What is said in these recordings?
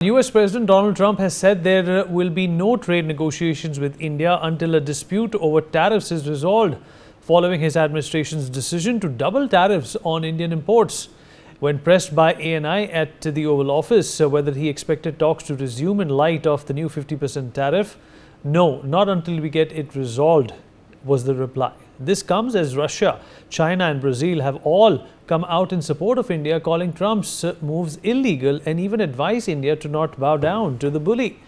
US President Donald Trump has said there will be no trade negotiations with India until a dispute over tariffs is resolved, following his administration's decision to double tariffs on Indian imports. When pressed by ANI at the Oval Office whether he expected talks to resume in light of the new 50% tariff, no, not until we get it resolved, was the reply. This comes as Russia, China and Brazil have all come out in support of India, calling Trump's moves illegal and even advise India to not bow down to the bully.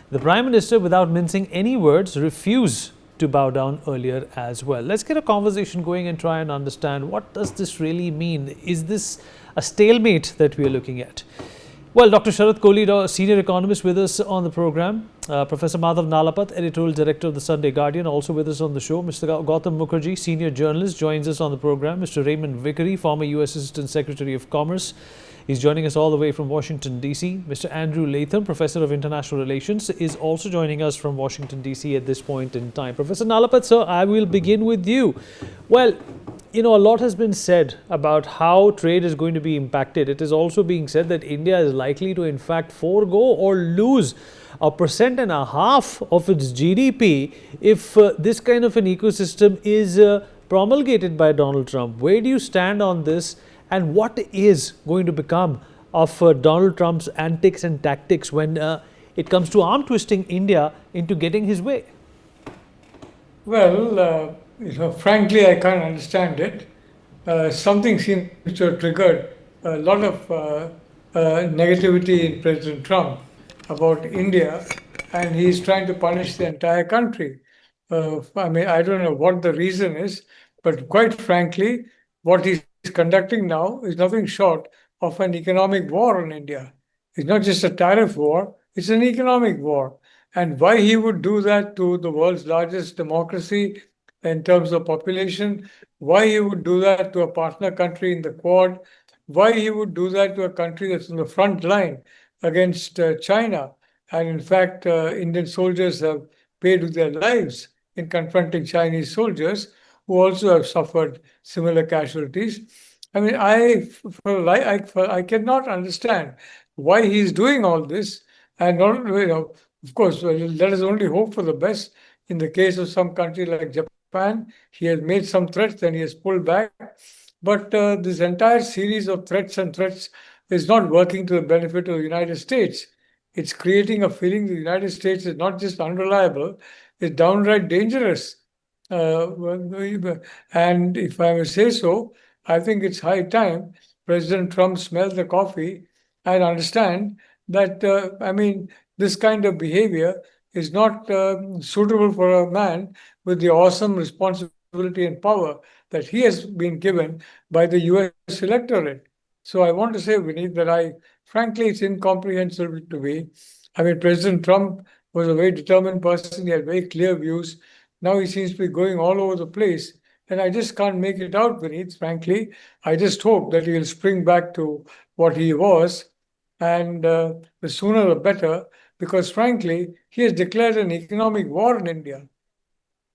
The Prime Minister, without mincing any words, refused to bow down earlier as well. Let's get a conversation going and try and understand what does this really mean. Is this a stalemate that we are looking at? Well, Dr. Sharat Kohli, senior economist with us on the program. Professor Madhav Nalapat, editorial director of the Sunday Guardian, also with us on the show. Mr. Gautam Mukherjee, senior journalist, joins us on the program. Mr. Raymond Vickery, former US Assistant Secretary of Commerce, is joining us all the way from Washington, D.C. Mr. Andrew Latham, Professor of International Relations, is also joining us from Washington, D.C. at this point in time. Professor Nalapat, sir, I will begin with you. Well, a lot has been said about how trade is going to be impacted. It is also being said that India is likely to, in fact, forego or lose 1.5% of its GDP if this kind of an ecosystem is promulgated by Donald Trump. Where do you stand on this, and what is going to become of Donald Trump's antics and tactics when it comes to arm twisting India into getting his way? Well, frankly, I can't understand it. Something seems to have triggered a lot of negativity in President Trump about India, and he's trying to punish the entire country. I don't know what the reason is, but quite frankly, what he's conducting now is nothing short of an economic war on India. It's not just a tariff war, it's an economic war. And why he would do that to the world's largest democracy in terms of population, why he would do that to a partner country in the Quad, why he would do that to a country that's in the front line against China. And in fact, Indian soldiers have paid with their lives in confronting Chinese soldiers who also have suffered similar casualties. I cannot understand why he's doing all this. And of course, let us only hope for the best. In the case of some country like Japan, he has made some threats and he has pulled back. But this entire series of threats is not working to the benefit of the United States. It's creating a feeling the United States is not just unreliable, it's downright dangerous. And if I may say so, I think it's high time President Trump smell the coffee and understand that, this kind of behavior is not suitable for a man with the awesome responsibility and power that he has been given by the US electorate. So I want to say, Vineet, that frankly, it's incomprehensible to me. President Trump was a very determined person. He had very clear views. Now he seems to be going all over the place. And I just can't make it out, Vineet, frankly. I just hope that he will spring back to what he was. And the sooner the better, because frankly, he has declared an economic war in India.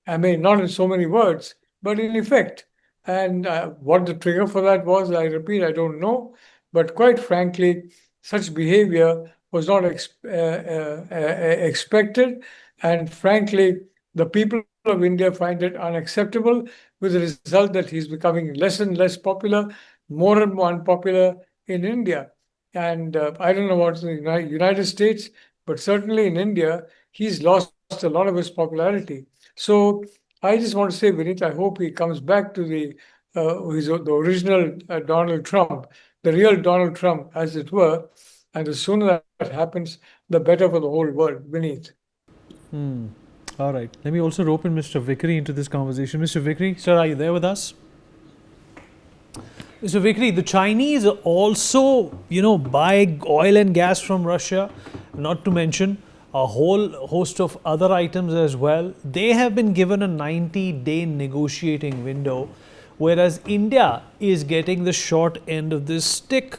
Not in so many words, but in effect. And what the trigger for that was, I repeat, I don't know. But quite frankly, such behavior was not expected. And frankly, the people of India find it unacceptable, with the result that he's becoming less and less popular, more and more unpopular in India. And I don't know what's in the United States, but certainly in India, he's lost a lot of his popularity. So I just want to say, Vineet, I hope he comes back to the original Donald Trump, the real Donald Trump, as it were. And the sooner that happens, the better for the whole world, Vineet. All right. Let me also rope in Mr. Vickery into this conversation. Mr. Vickery, sir, are you there with us? Mr. Vickery, the Chinese also, buy oil and gas from Russia, not to mention a whole host of other items as well. They have been given a 90-day negotiating window, whereas India is getting the short end of this stick.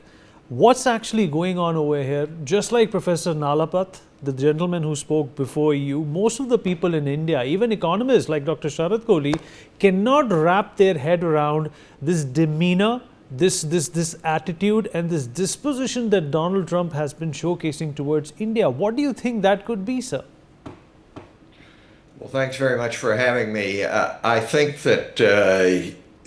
What's actually going on over here? Just like Professor Nalapat, the gentleman who spoke before you, most of the people in India, even economists like Dr. Sharat Kohli, cannot wrap their head around this demeanor this attitude and this disposition that Donald Trump has been showcasing towards India? What do you think that could be, sir? Well, thanks very much for having me. I think that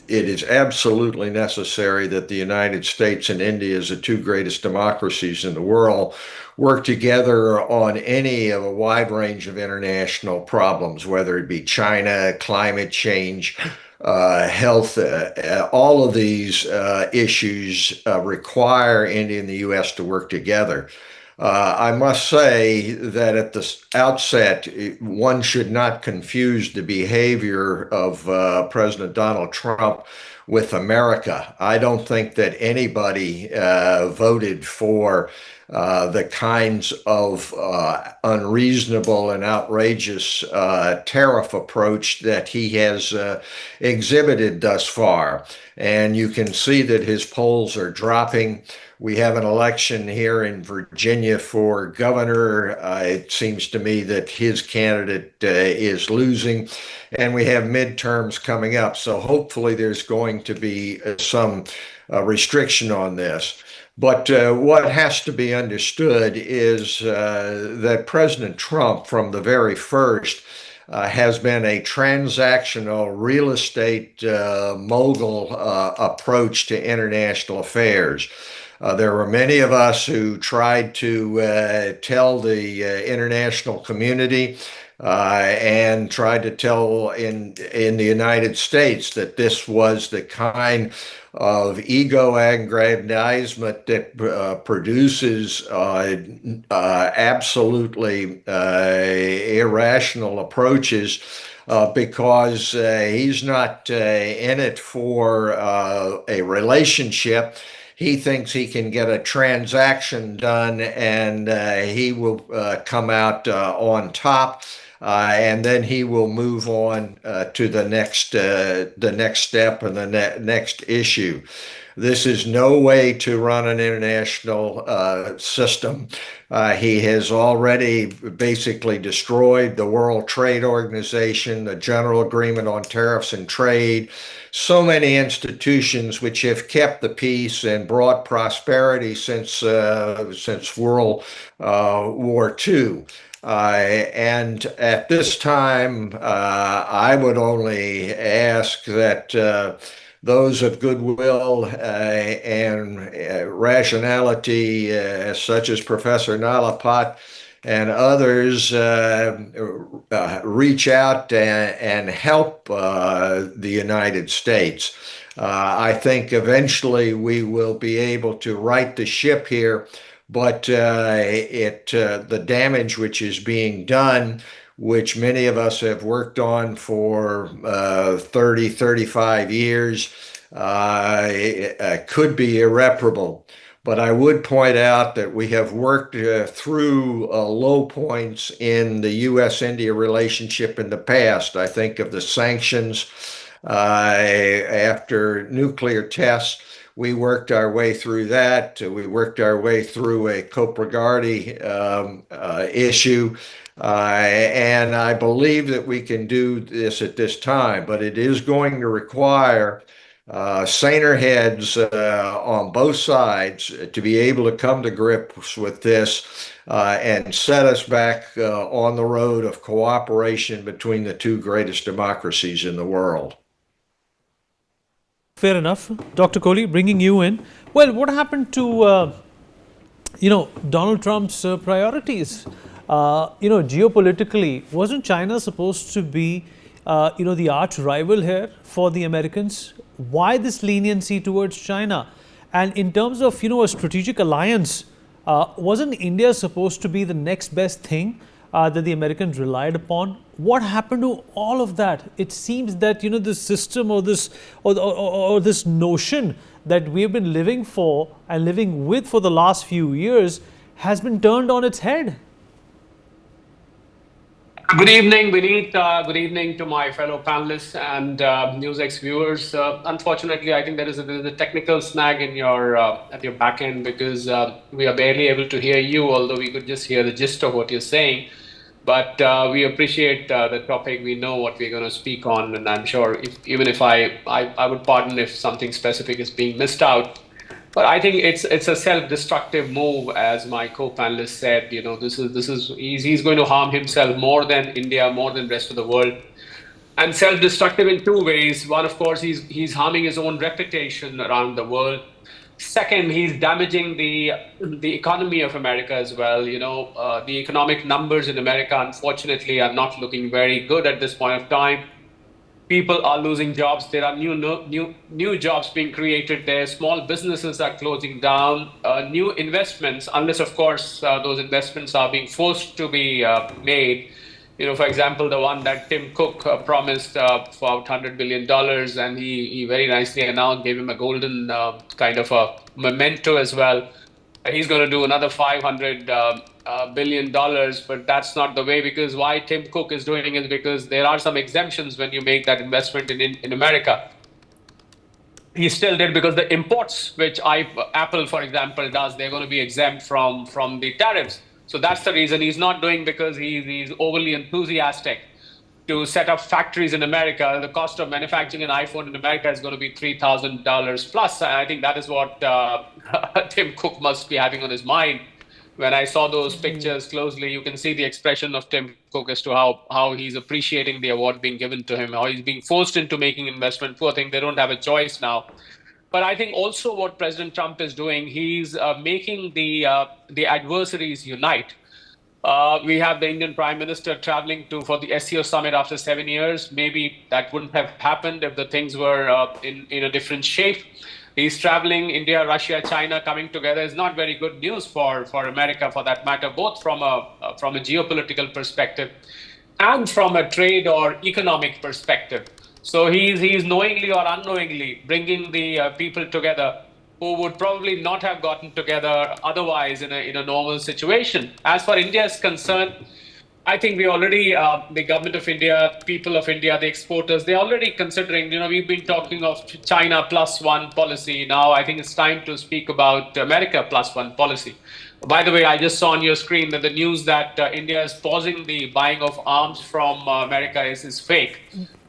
it is absolutely necessary that the United States and India, as the two greatest democracies in the world, work together on any of a wide range of international problems, whether it be China, climate change, health. All of these issues require India and the U.S. to work together. I must say that at the outset, one should not confuse the behavior of President Donald Trump with America. I don't think that anybody voted for the kinds of unreasonable and outrageous tariff approach that he has exhibited thus far. And you can see that his polls are dropping. We have an election here in Virginia for governor. It seems to me that his candidate is losing, and we have midterms coming up. So hopefully there's going to be some restriction on this. But what has to be understood is that President Trump, from the very first, has been a transactional real estate mogul approach to international affairs. There were many of us who tried to tell the international community and tried to tell in the United States that this was the kind of ego aggrandizement that produces absolutely irrational approaches because he's not in it for a relationship. He thinks he can get a transaction done and he will come out on top. And then he will move on to the next step and the next issue. This is no way to run an international system. He has already basically destroyed the World Trade Organization, the General Agreement on Tariffs and Trade, so many institutions which have kept the peace and brought prosperity since World War II. And at this time, I would only ask that those of goodwill and rationality, such as Professor Nalapat and others, reach out and help the United States. I think eventually we will be able to right the ship here. But the damage which is being done, which many of us have worked on for 30, 35 years, could be irreparable. But I would point out that we have worked through low points in the U.S.-India relationship in the past. I think of the sanctions after nuclear tests. We worked our way through that. We worked our way through a Copragardi issue. And I believe that we can do this at this time, but it is going to require saner heads on both sides to be able to come to grips with this and set us back on the road of cooperation between the two greatest democracies in the world. Fair enough. Dr. Kohli, bringing you in. Well, what happened to, Donald Trump's priorities? Geopolitically, wasn't China supposed to be, the arch rival here for the Americans? Why this leniency towards China? And in terms of, a strategic alliance, wasn't India supposed to be the next best thing that the Americans relied upon? What happened to all of that? It seems that this system or this notion that we have been living for and living with for the last few years has been turned on its head. Good evening, Vineet. Good evening to my fellow panelists and Newsx viewers. Unfortunately, I think there is a technical snag in your at your back end because we are barely able to hear you, although we could just hear the gist of what you're saying. But we appreciate the topic. We know what we're going to speak on, and I'm sure even if I would pardon if something specific is being missed out. But I think it's a self-destructive move, as my co-panelist said. This is he's going to harm himself more than India, more than rest of the world, and self-destructive in two ways. One, of course, he's harming his own reputation around the world. Second, he's damaging the economy of America as well. The economic numbers in America, unfortunately, are not looking very good at this point of time. People are losing jobs. There are new jobs being created there. Small businesses are closing down. New investments, unless of course those investments are being forced to be made. For example, the one that Tim Cook promised for $100 billion, and he very nicely announced, gave him a golden kind of a memento as well. He's going to do another $500 billion, but that's not the way, because why Tim Cook is doing it, because there are some exemptions when you make that investment in America. He still did, because the imports, which Apple, for example, does, they're going to be exempt from the tariffs. So that's the reason he's not doing, because he's overly enthusiastic to set up factories in America. The cost of manufacturing an iPhone in America is going to be $3,000 plus. And I think that is what Tim Cook must be having on his mind. When I saw those pictures closely, you can see the expression of Tim Cook as to how he's appreciating the award being given to him, how he's being forced into making investment. Poor thing, they don't have a choice now. But I think also what President Trump is doing, he's making the adversaries unite. We have the Indian Prime Minister traveling for the SEO summit after 7 years. Maybe that wouldn't have happened if the things were in a different shape. He's traveling. India, Russia, China coming together is not very good news for America, for that matter, both from a geopolitical perspective and from a trade or economic perspective. So he's knowingly or unknowingly bringing the people together who would probably not have gotten together otherwise in a normal situation. As far as India is concerned, I think we already, the government of India, people of India, the exporters, they're already considering, we've been talking of China plus one policy. Now I think it's time to speak about America plus one policy. By the way, I just saw on your screen that the news that India is pausing the buying of arms from America is fake.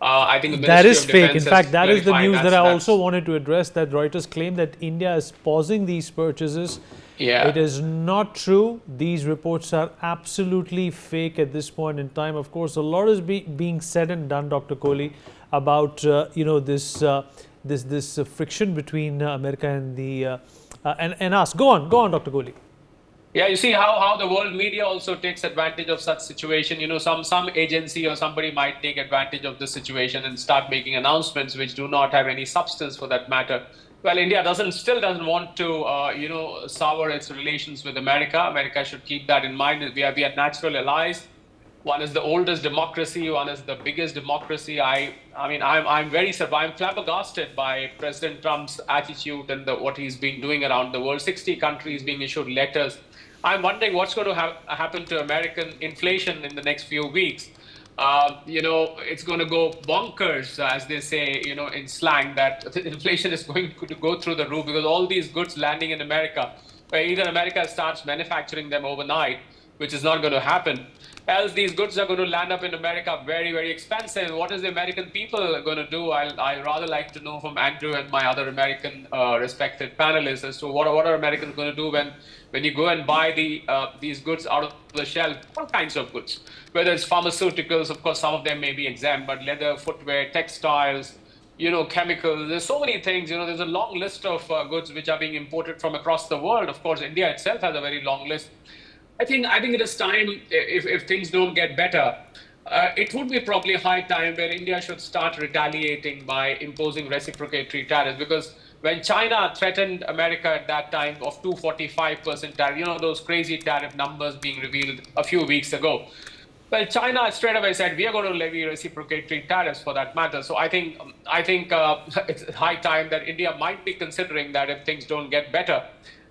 I think the that Ministry is of fake. In Defense fact, has that is the clarified news that I that's- also wanted to address, that Reuters claim that India is pausing these purchases. Yeah. It is not true. These reports are absolutely fake at this point in time. Of course, a lot is being said and done, Dr. Kohli, about this friction between America and the and us. Go on, Dr. Kohli. Yeah, you see how the world media also takes advantage of such situation. Some agency or somebody might take advantage of this situation and start making announcements which do not have any substance for that matter. Well, India still doesn't want to, sour its relations with America. America should keep that in mind. We are natural allies. One is the oldest democracy. One is the biggest democracy. I'm flabbergasted by President Trump's attitude and what he's been doing around the world. 60 countries being issued letters. I'm wondering what's going to happen to American inflation in the next few weeks. It's going to go bonkers, as they say, in slang, that inflation is going to go through the roof, because all these goods landing in America, where either America starts manufacturing them overnight, which is not going to happen, else these goods are going to land up in America very, very expensive. What is the American people going to do? I rather like to know from Andrew and my other American respected panelists as to what are Americans going to do when you go and buy these goods out of the shelf, all kinds of goods, whether it's pharmaceuticals, of course, some of them may be exempt, but leather, footwear, textiles, chemicals, there's so many things, there's a long list of goods which are being imported from across the world. Of course, India itself has a very long list. I think it is time, if things don't get better, it would be probably high time where India should start retaliating by imposing reciprocatory tariffs, because when China threatened America at that time of 245% tariff, those crazy tariff numbers being revealed a few weeks ago. Well, China straight away said, we are going to levy reciprocatory tariffs for that matter. So I think it's high time that India might be considering that if things don't get better,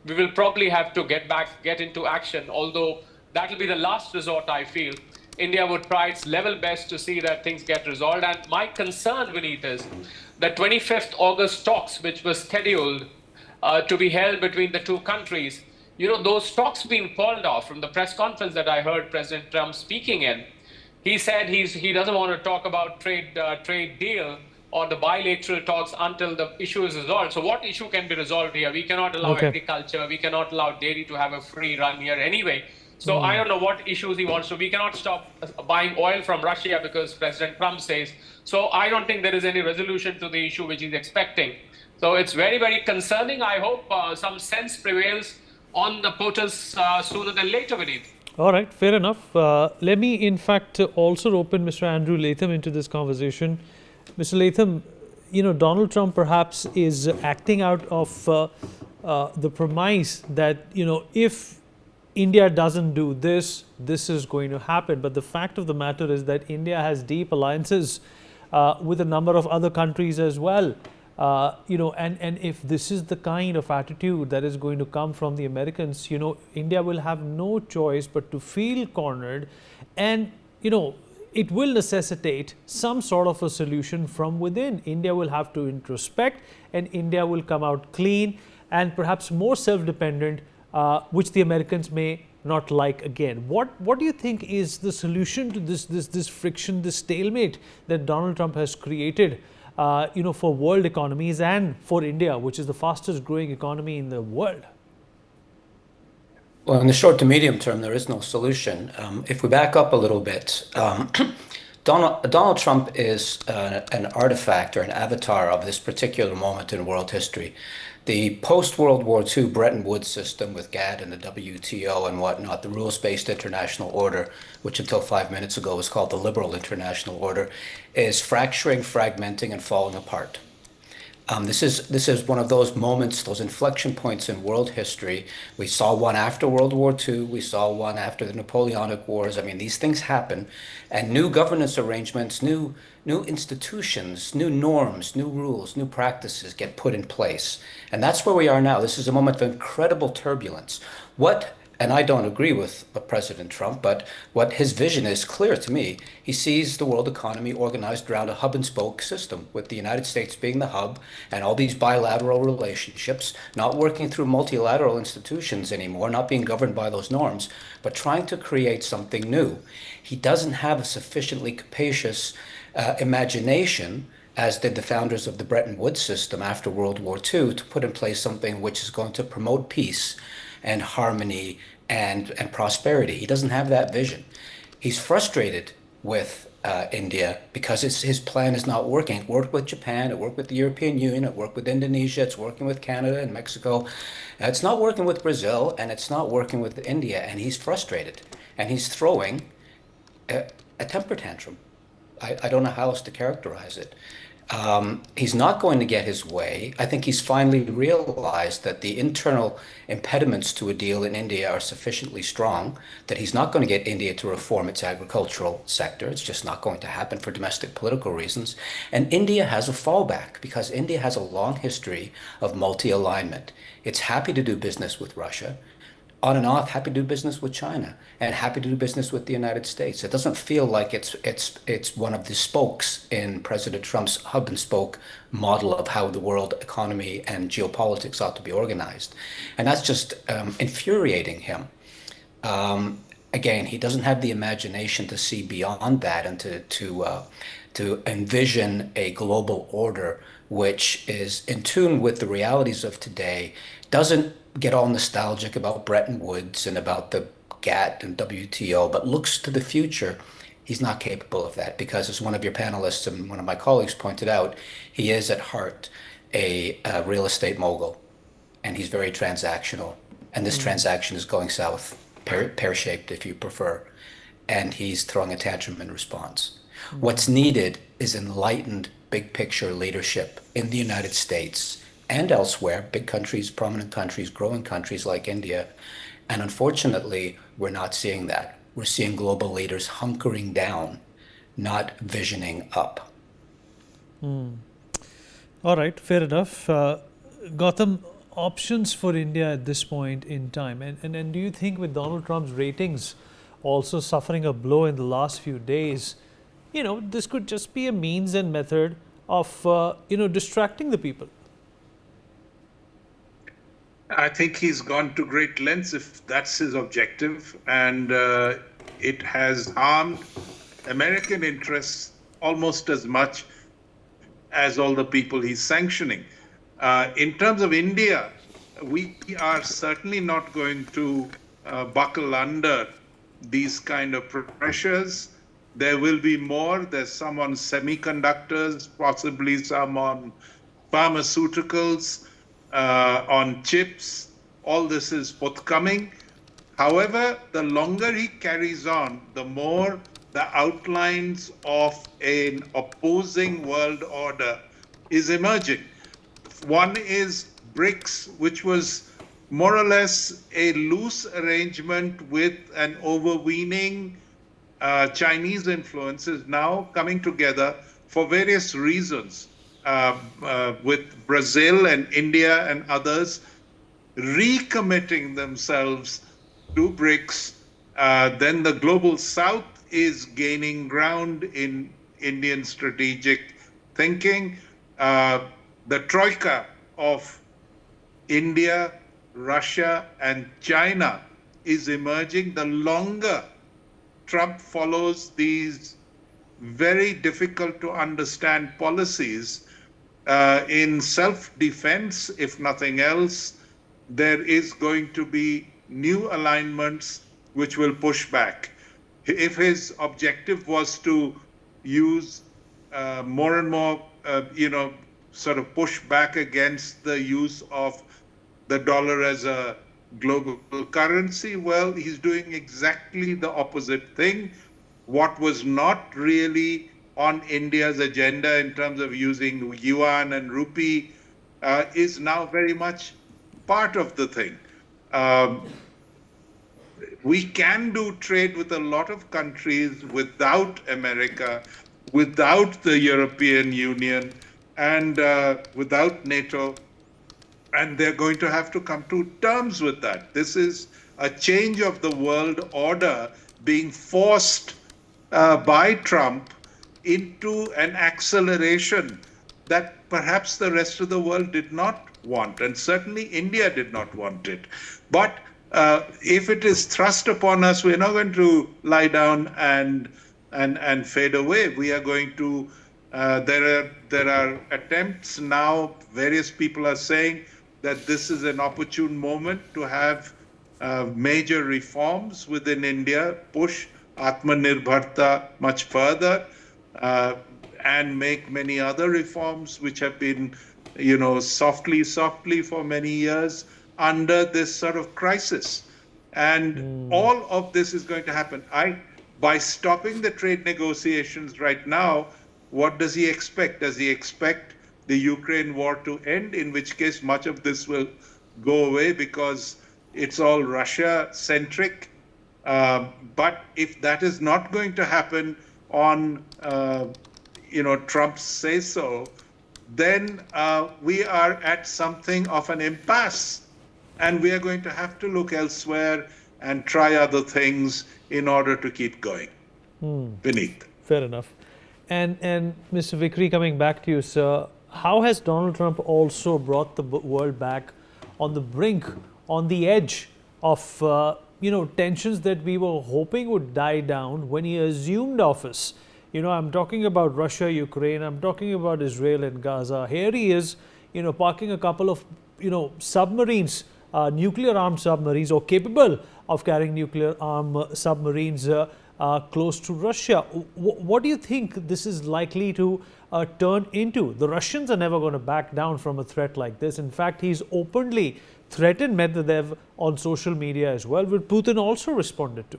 we will probably have to get into action, although that will be the last resort, I feel. India would try its level best to see that things get resolved. And my concern, Vineet, is the 25th August talks, which was scheduled to be held between the two countries. those talks being called off. From the press conference that I heard President Trump speaking in, he said he doesn't want to talk about trade deal or the bilateral talks until the issue is resolved. So what issue can be resolved here? We cannot allow Okay. agriculture. We cannot allow dairy to have a free run here anyway. So I don't know what issues he wants to. We cannot stop buying oil from Russia because President Trump says. So I don't think there is any resolution to the issue which he's expecting. So it's very, very concerning. I hope some sense prevails on the POTUS sooner than later, Vineet. All right, fair enough. Let me, in fact, also open Mr. Andrew Latham into this conversation. Mr. Latham, Donald Trump perhaps is acting out of the premise that, if India doesn't do this, this is going to happen. But the fact of the matter is that India has deep alliances with a number of other countries as well. And if this is the kind of attitude that is going to come from the Americans, India will have no choice but to feel cornered, and it will necessitate some sort of a solution from within. India will have to introspect, and India will come out clean and perhaps more self-dependent, which the Americans may not like again. What do you think is the solution to this friction, this stalemate that Donald Trump has created? For world economies and for India, which is the fastest growing economy in the world? Well, in the short to medium term, there is no solution. If we back up a little bit, Donald Trump is an artifact or an avatar of this particular moment in world history. The post-World War II Bretton Woods system with GATT and the WTO and whatnot, the rules-based international order, which until 5 minutes ago was called the liberal international order, is fracturing, fragmenting, and falling apart. This is one of those moments, those inflection points in world history. We saw one after World War II. We saw one after the Napoleonic Wars. I mean, these things happen, and new governance arrangements, new institutions, new norms, new rules, new practices get put in place. And that's where we are now. This is a moment of incredible turbulence. And I don't agree with President Trump, but what his vision is clear to me. He sees the world economy organized around a hub and spoke system, with the United States being the hub and all these bilateral relationships, not working through multilateral institutions anymore, not being governed by those norms, but trying to create something new. He doesn't have a sufficiently capacious imagination, as did the founders of the Bretton Woods system after World War II, to put in place something which is going to promote peace and harmony and prosperity. He doesn't have that vision. He's frustrated with India because his plan is not working. It worked with Japan, it worked with the European Union, it worked with Indonesia, it's working with Canada and Mexico. It's not working with Brazil, and it's not working with India, and he's frustrated. And he's throwing a temper tantrum. I don't know how else to characterize it. He's not going to get his way. I think he's finally realized that the internal impediments to a deal in India are sufficiently strong that he's not going to get India to reform its agricultural sector. It's just not going to happen for domestic political reasons. And India has a fallback because India has a long history of multi-alignment. It's happy to do business with Russia, on and off, happy to do business with China, and happy to do business with the United States. It doesn't feel like it's one of the spokes in President Trump's hub and spoke model of how the world economy and geopolitics ought to be organized. And that's just infuriating him. Again, he doesn't have the imagination to see beyond that and to envision a global order which is in tune with the realities of today, doesn't get all nostalgic about Bretton Woods and about the GATT and WTO, but looks to the future. He's not capable of that because, as one of your panelists and one of my colleagues pointed out, he is at heart a real estate mogul, and he's very transactional. And this transaction is going south, pear-shaped if you prefer, and he's throwing a tantrum in response. What's needed is enlightened, big-picture leadership in the United States and elsewhere, big countries, prominent countries, growing countries like India. And unfortunately, we're not seeing that. We're seeing global leaders hunkering down, not visioning up. All right, fair enough. Gautam, options for India at this point in time. And do you think with Donald Trump's ratings also suffering a blow in the last few days, this could just be a means and method of, distracting the people? I think he's gone to great lengths if that's his objective, and it has harmed American interests almost as much as all the people he's sanctioning. In terms of India, we are certainly not going to buckle under these kind of pressures. There will be more. There's some on semiconductors, possibly some on pharmaceuticals, on chips. All this is forthcoming. However, the longer he carries on, the more the outlines of an opposing world order is emerging. One is BRICS, which was more or less a loose arrangement with an overweening Chinese influence, is now coming together for various reasons, with Brazil and India and others recommitting themselves to BRICS. Then the global south is gaining ground in Indian strategic thinking. The troika of India, Russia, and China is emerging. The longer Trump follows these very difficult to understand policies in self-defense, if nothing else, there is going to be new alignments which will push back. If his objective was to use more and more, sort of push back against the use of the dollar as a global currency, well, he's doing exactly the opposite thing. What was not really on India's agenda in terms of using yuan and rupee is now very much part of the thing. We can do trade with a lot of countries without America, without the European Union, and without NATO, and they're going to have to come to terms with that. This is a change of the world order being forced by Trump into an acceleration that perhaps the rest of the world did not want, and certainly India did not want it. But if it is thrust upon us, we're not going to lie down and fade away. We are going to. There are attempts now. Various people are saying that this is an opportune moment to have major reforms within India, push Atmanirbharta much further, and make many other reforms which have been, softly for many years under this sort of crisis. And all of this is going to happen. By stopping the trade negotiations right now, what does he expect? Does he expect the Ukraine war to end, in which case much of this will go away because it's all Russia-centric? But if that is not going to happen on, Trump's say-so, then we are at something of an impasse. And we are going to have to look elsewhere and try other things in order to keep going. Vineet. Fair enough. And Mr. Vikri, coming back to you, sir, how has Donald Trump also brought the world back on the brink, on the edge of tensions that we were hoping would die down when he assumed office? I'm talking about Russia, Ukraine, I'm talking about Israel and Gaza. Here he is, parking a couple of, submarines, nuclear-armed submarines, or capable of carrying nuclear-armed submarines close to Russia. What do you think this is likely to turn into? The Russians are never going to back down from a threat like this. In fact, he's openly threatened Medvedev on social media as well, which Putin also responded to.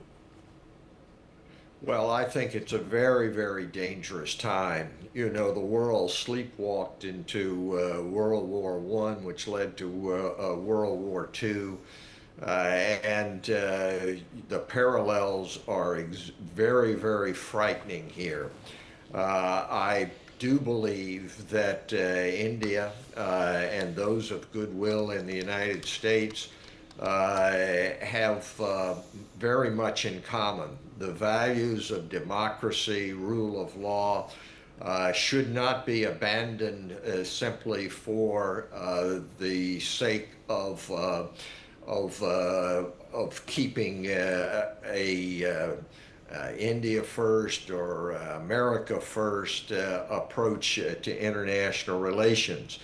Well, I think it's a very, very dangerous time. The world sleepwalked into World War I, which led to World War II. And the parallels are very, very frightening here. I do believe that India and those of goodwill in the United States have very much in common. The values of democracy, rule of law, should not be abandoned simply for the sake of keeping India first or America first approach to international relations.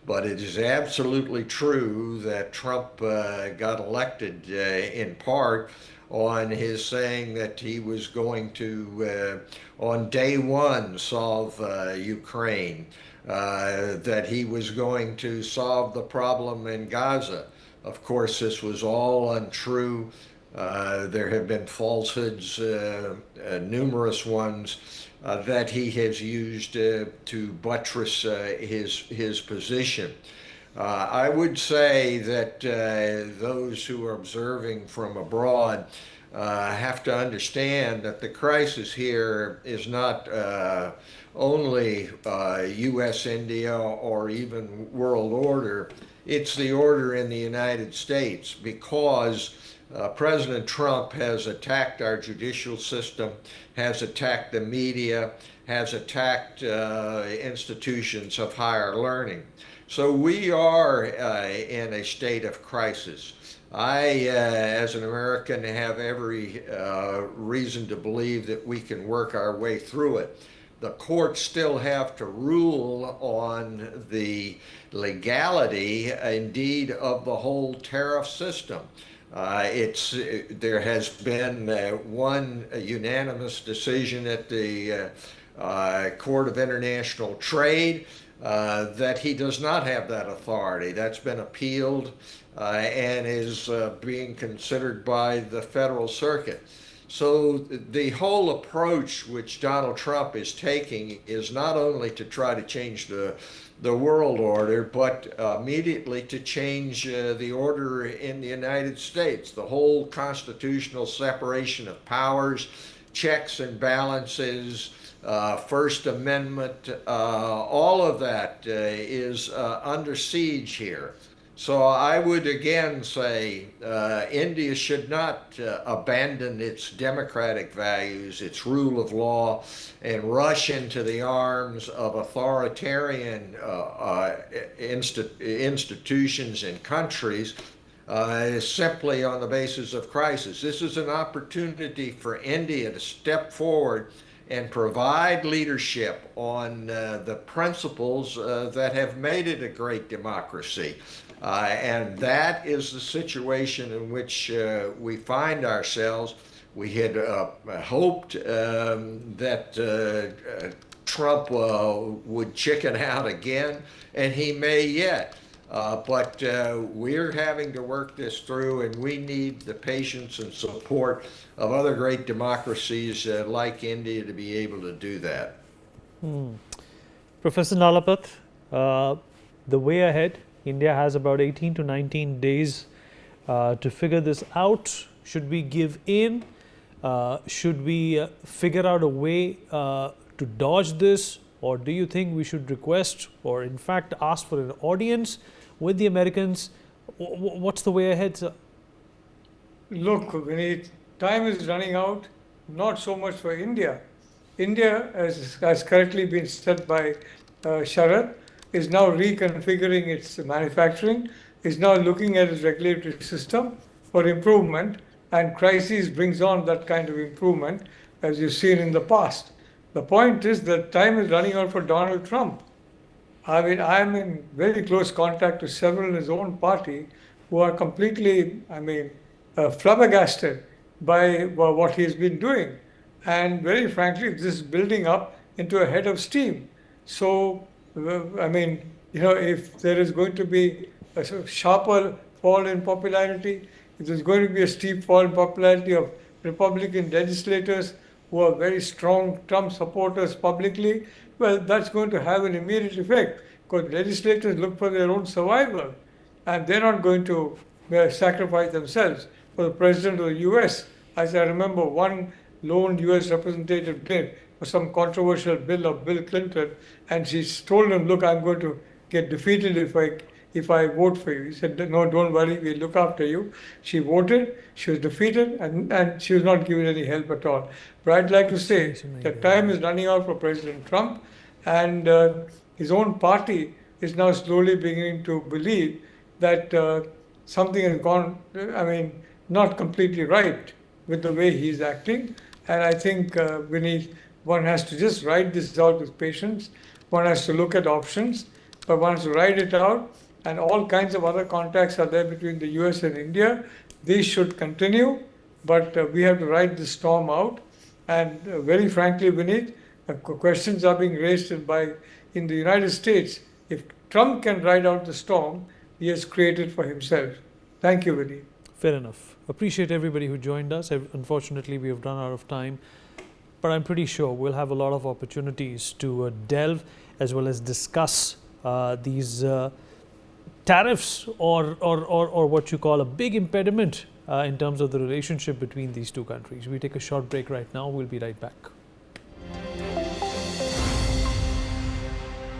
But it is absolutely true that Trump got elected in part on his saying that he was going to, on day one, solve Ukraine, that he was going to solve the problem in Gaza. Of course, this was all untrue. There have been falsehoods, numerous ones, that he has used to buttress his position. I would say that those who are observing from abroad have to understand that the crisis here is not only U.S. India or even world order. It's the order in the United States, because President Trump has attacked our judicial system, has attacked the media, has attacked institutions of higher learning. So we are in a state of crisis. I, as an American, have every reason to believe that we can work our way through it. The courts still have to rule on the legality, indeed, of the whole tariff system. There has been one unanimous decision at the Court of International Trade that he does not have that authority. That's been appealed and is being considered by the Federal Circuit. So the whole approach which Donald Trump is taking is not only to try to change the world order, but immediately to change the order in the United States. The whole constitutional separation of powers, checks and balances, First Amendment, all of that is under siege here. So I would again say India should not abandon its democratic values, its rule of law, and rush into the arms of authoritarian institutions and countries simply on the basis of crisis. This is an opportunity for India to step forward and provide leadership on the principles that have made it a great democracy. And that is the situation in which we find ourselves. We had hoped that Trump would chicken out again, and he may yet. But we're having to work this through, and we need the patience and support of other great democracies like India to be able to do that. Professor Nalapat, the way ahead, India has about 18 to 19 days to figure this out. Should we give in? Should we figure out a way to dodge this? Or do you think we should request or in fact ask for an audience with the Americans? What's the way ahead, sir? Look, Vineet, time is running out, not so much for India. India, as has correctly been said by Sharad, is now reconfiguring its manufacturing, is now looking at its regulatory system for improvement, and crisis brings on that kind of improvement, as you've seen in the past. The point is that time is running out for Donald Trump. I mean, I'm in very close contact with several in his own party who are completely, flabbergasted by what he's been doing. And very frankly, this is building up into a head of steam. So, if there is going to be a sort of sharper fall in popularity, if there's going to be a steep fall in popularity of Republican legislators who are very strong Trump supporters publicly, well, that's going to have an immediate effect, because legislators look for their own survival, and they're not going to sacrifice themselves for the president of the U.S. As I remember, one lone U.S. representative did for some controversial bill of Bill Clinton, and she told him, "Look, I'm going to get defeated if I vote for you." He said, "No, don't worry, we'll look after you." She voted, she was defeated, and she was not given any help at all. But I'd like to say that time is running out for President Trump, and his own party is now slowly beginning to believe that something has gone, not completely right with the way he's acting. And I think one has to just ride this out with patience. One has to look at options, but one has to ride it out. And all kinds of other contacts are there between the US and India. These should continue, but we have to ride the storm out. And very frankly, Vineet, questions are being raised in the United States. If Trump can ride out the storm he has created for himself. Thank you, Vineet. Fair enough. Appreciate everybody who joined us. Unfortunately, we have run out of time, but I'm pretty sure we'll have a lot of opportunities to delve as well as discuss these tariffs or what you call a big impediment in terms of the relationship between these two countries. We take a short break right now. We'll be right back.